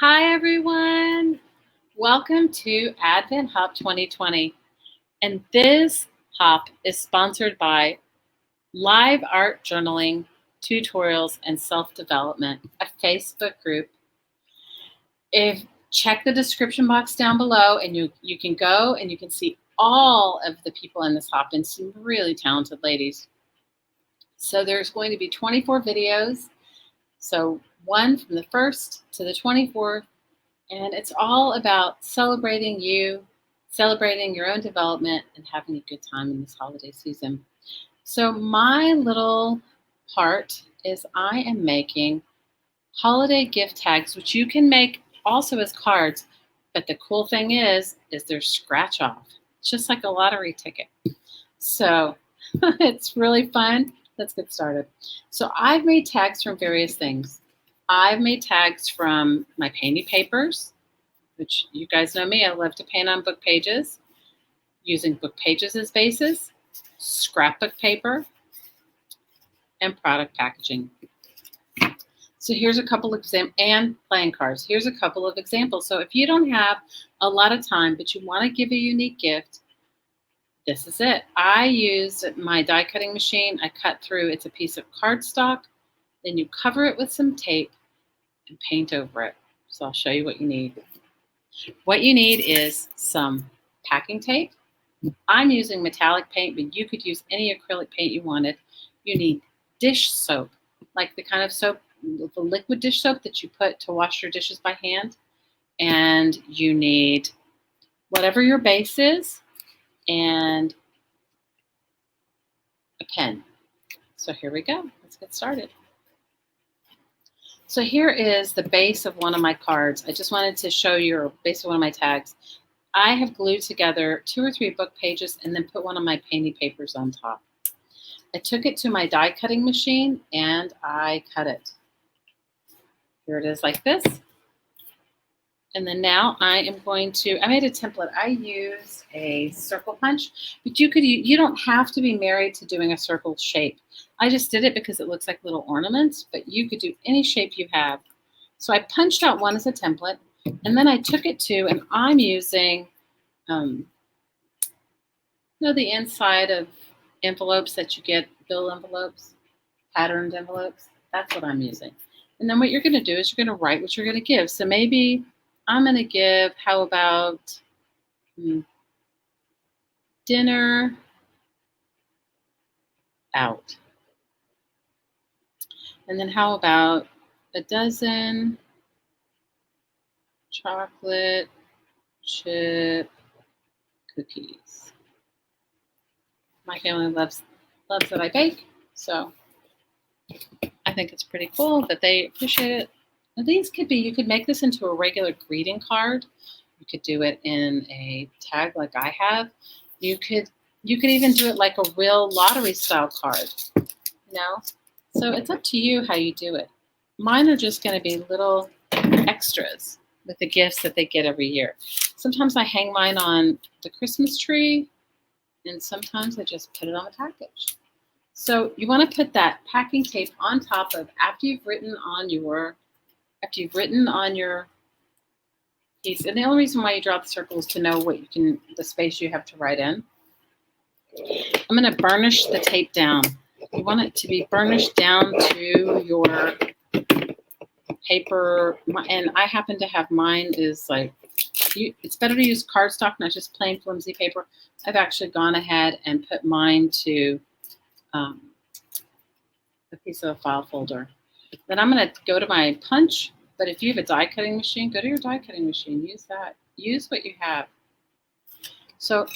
Hi, everyone. Welcome to Advent Hop 2020. And this hop is sponsored by Live Art Journaling, Tutorials, and Self-Development, a Facebook group. If check the description box down below, and you can go and you can see all of the people in this hop and some really talented ladies. So there's going to be 24 videos. So one from the 1st to the 24th. And it's all about celebrating you, celebrating your own development, and having a good time in this holiday season. So my little part is I am making holiday gift tags, which you can make also as cards. But the cool thing is they're scratch off. It's just like a lottery ticket. So it's really fun. Let's get started. So I've made tags from various things. I've made tags from my painty papers, which you guys know me, I love to paint on book pages, using book pages as bases, scrapbook paper, and product packaging. So here's a couple of and playing cards. Here's a couple of examples. So if you don't have a lot of time, but you want to give a unique gift, this is it. I use my die cutting machine. I cut through, it's a piece of cardstock. Then you cover it with some tape and paint over it. So I'll show you what you need. What you need is some packing tape. I'm using metallic paint, but you could use any acrylic paint you wanted. You need dish soap, like the kind of soap, the liquid dish soap that you put to wash your dishes by hand. And you need whatever your base is and a pen. So here we go. Let's get started. So here is the base of one of my cards. I just wanted to show you the base of one of my tags. I have glued together 2 or 3 book pages and then put one of my painty papers on top. I took it to my die cutting machine and I cut it. Here it is like this. And then now I made a template. I use a circle punch, but you don't have to be married to doing a circle shape. I just did it because it looks like little ornaments, but you could do any shape you have. So I punched out one as a template, and then I took it to, and I'm using, the inside of envelopes that you get, bill envelopes, patterned envelopes. That's what I'm using. And then what you're going to do is you're going to write what you're going to give. So maybe I'm going to give, how about dinner out? And then how about a dozen chocolate chip cookies? My family loves that I bake, so I think it's pretty cool that they appreciate it. Now these you could make this into a regular greeting card. You could do it in a tag like I have. You could even do it like a real lottery style card, So it's up to you how you do it. Mine are just going to be little extras with the gifts that they get every year. Sometimes I hang mine on the Christmas tree, and sometimes I just put it on the package. So you want to put that packing tape on top of after you've written on your piece. And the only reason why you draw the circle is to know the space you have to write in. I'm going to burnish the tape down. You want it to be burnished down to your paper. And I happen to have mine is like, it's better to use cardstock, not just plain flimsy paper. I've actually gone ahead and put mine to a piece of a file folder. Then I'm going to go to my punch. But if you have a die cutting machine, go to your die cutting machine. Use that. Use what you have. So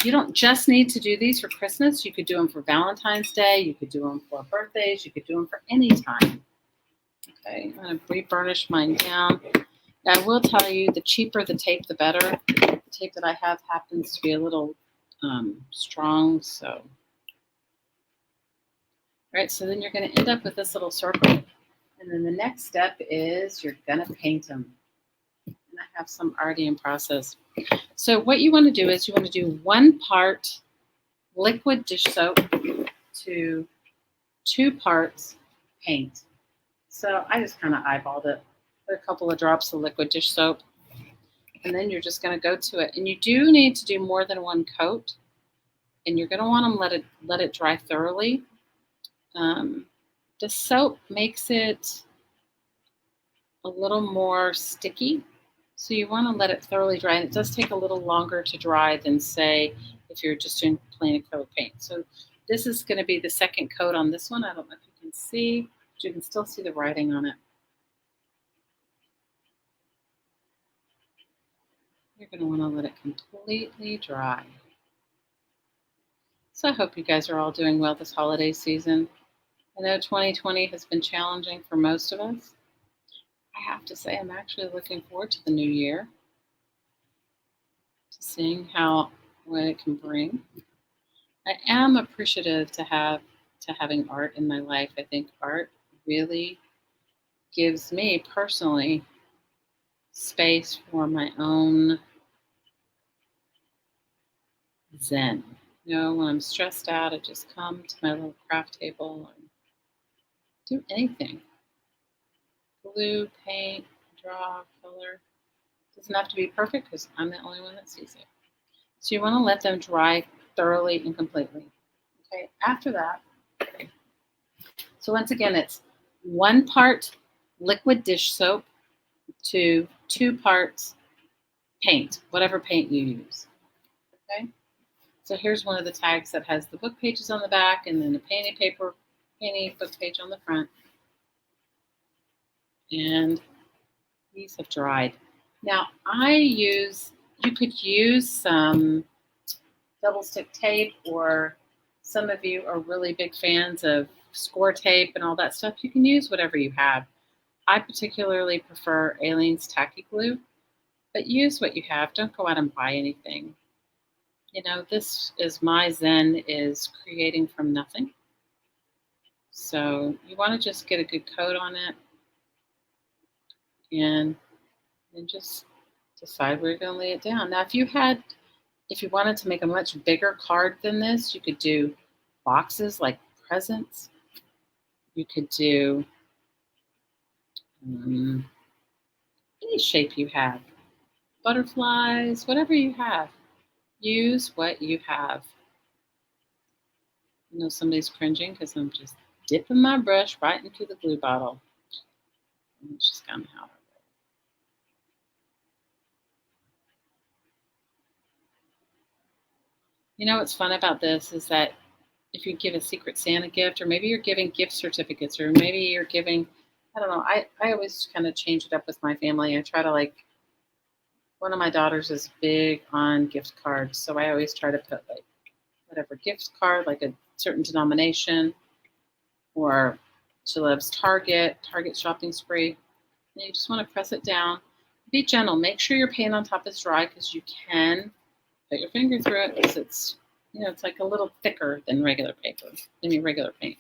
you don't just need to do these for Christmas. You could do them for Valentine's Day. You could do them for birthdays. You could do them for any time. Okay, I'm going to re-burnish mine down. Now, I will tell you, the cheaper the tape, the better. The tape that I have happens to be a little strong, so. All right, so then you're going to end up with this little circle. And then the next step is you're going to paint them. And I have some already in process. So what you want to do is you want to do 1 part liquid dish soap to 2 parts paint. So I just kind of eyeballed it. Put a couple of drops of liquid dish soap, and then you're just going to go to it. And you do need to do more than one coat, and you're going to want to let it dry thoroughly. The soap makes it a little more sticky, so you want to let it thoroughly dry. And it does take a little longer to dry than, say, if you're just doing plain acrylic paint. So this is going to be the second coat on this one. I don't know if you can see, but you can still see the writing on it. You're going to want to let it completely dry. So I hope you guys are all doing well this holiday season. I know 2020 has been challenging for most of us. I have to say I'm actually looking forward to the new year, to seeing what it can bring. I am appreciative to having art in my life. I think art really gives me personally space for my own zen. When I'm stressed out, I just come to my little craft table and do anything. Glue, paint, draw, color. Doesn't have to be perfect because I'm the only one that sees it. So you want to let them dry thoroughly and completely. Okay, after that, so once again, it's 1 part liquid dish soap to 2 parts paint, whatever paint you use. Okay, so here's one of the tags that has the book pages on the back and then the painting book page on the front. And these have dried. Now you could use some double stick tape, or some of you are really big fans of score tape and all that stuff. You can use whatever you have. I particularly prefer Aleene's tacky glue, but use what you have. Don't go out and buy anything. This is my zen, is creating from nothing. So you want to just get a good coat on it and then just decide where you're going to lay it down. Now, if you wanted to make a much bigger card than this, you could do boxes like presents. You could do any shape you have. Butterflies, whatever you have. Use what you have. Somebody's cringing because I'm just dipping my brush right into the glue bottle. And it's just kind of how I roll. What's fun about this is that if you give a Secret Santa gift, or maybe you're giving gift certificates, or maybe you're giving, I don't know, I always kind of change it up with my family. I try to one of my daughters is big on gift cards, so I always try to put whatever gift card, like a certain denomination, or she loves Target shopping spree. And you just want to press it down. Be gentle. Make sure your paint on top is dry, because you can put your finger through it, because it's like a little thicker than regular paper, regular paint.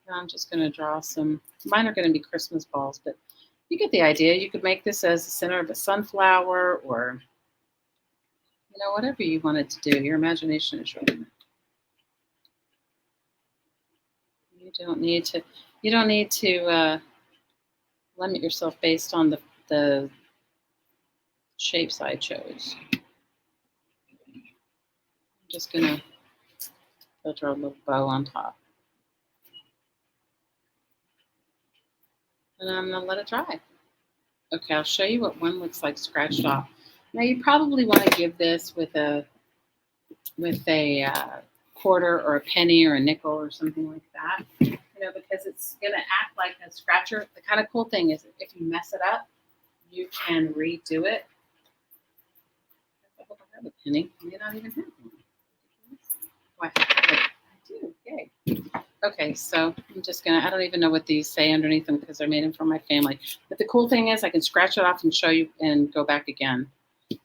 Now I'm just going to draw some. Mine are going to be Christmas balls, but you get the idea. You could make this as the center of a sunflower, or whatever you wanted to do. Your imagination is your limit. You don't need to limit yourself based on the shapes I chose. I'm just gonna draw a little bow on top, and I'm gonna let it dry. Okay, I'll show you what one looks like scratched off. Now you probably want to give this with a quarter or a penny or a nickel or something like that, because it's going to act like a scratcher. The kind of cool thing is, if you mess it up, you can redo it. I hope I have a penny. I may not even have one. Why? I do. Yay. Okay, so I'm just going to, I don't even know what these say underneath them, because I made them for my family. But the cool thing is I can scratch it off and show you and go back again.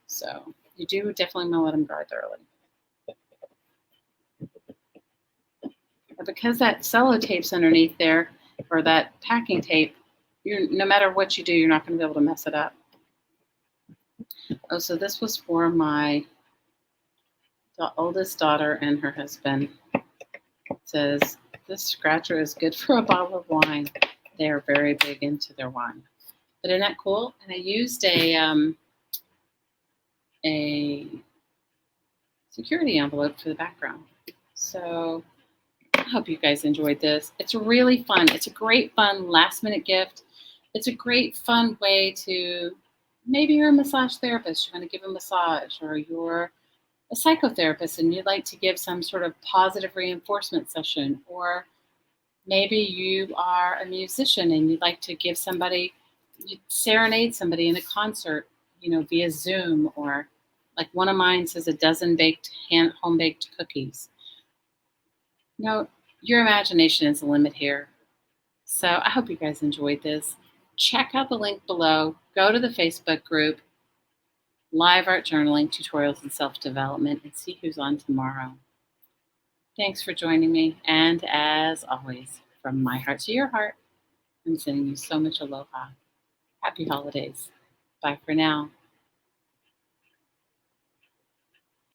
So you do definitely want to let them dry thoroughly. Because that sellotape's underneath there, or that packing tape, no matter what you do, you're not going to be able to mess it up. Oh, so this was for the oldest daughter and her husband. It says, this scratcher is good for a bottle of wine. They are very big into their wine. But isn't that cool? And I used a security envelope for the background. So I hope you guys enjoyed this. It's really fun. It's a great fun last minute gift. It's a great fun way to, maybe you're a massage therapist, you're going to give a massage, or you're a psychotherapist and you'd like to give some sort of positive reinforcement session, or maybe you are a musician and you'd like to give somebody, you serenade somebody in a concert, via Zoom, or like one of mine says, a dozen home baked cookies. Your imagination is the limit here. So I hope you guys enjoyed this. Check out the link below. Go to the Facebook group, Live Art Journaling, Tutorials and Self-Development, and see who's on tomorrow. Thanks for joining me. And as always, from my heart to your heart, I'm sending you so much aloha. Happy holidays. Bye for now.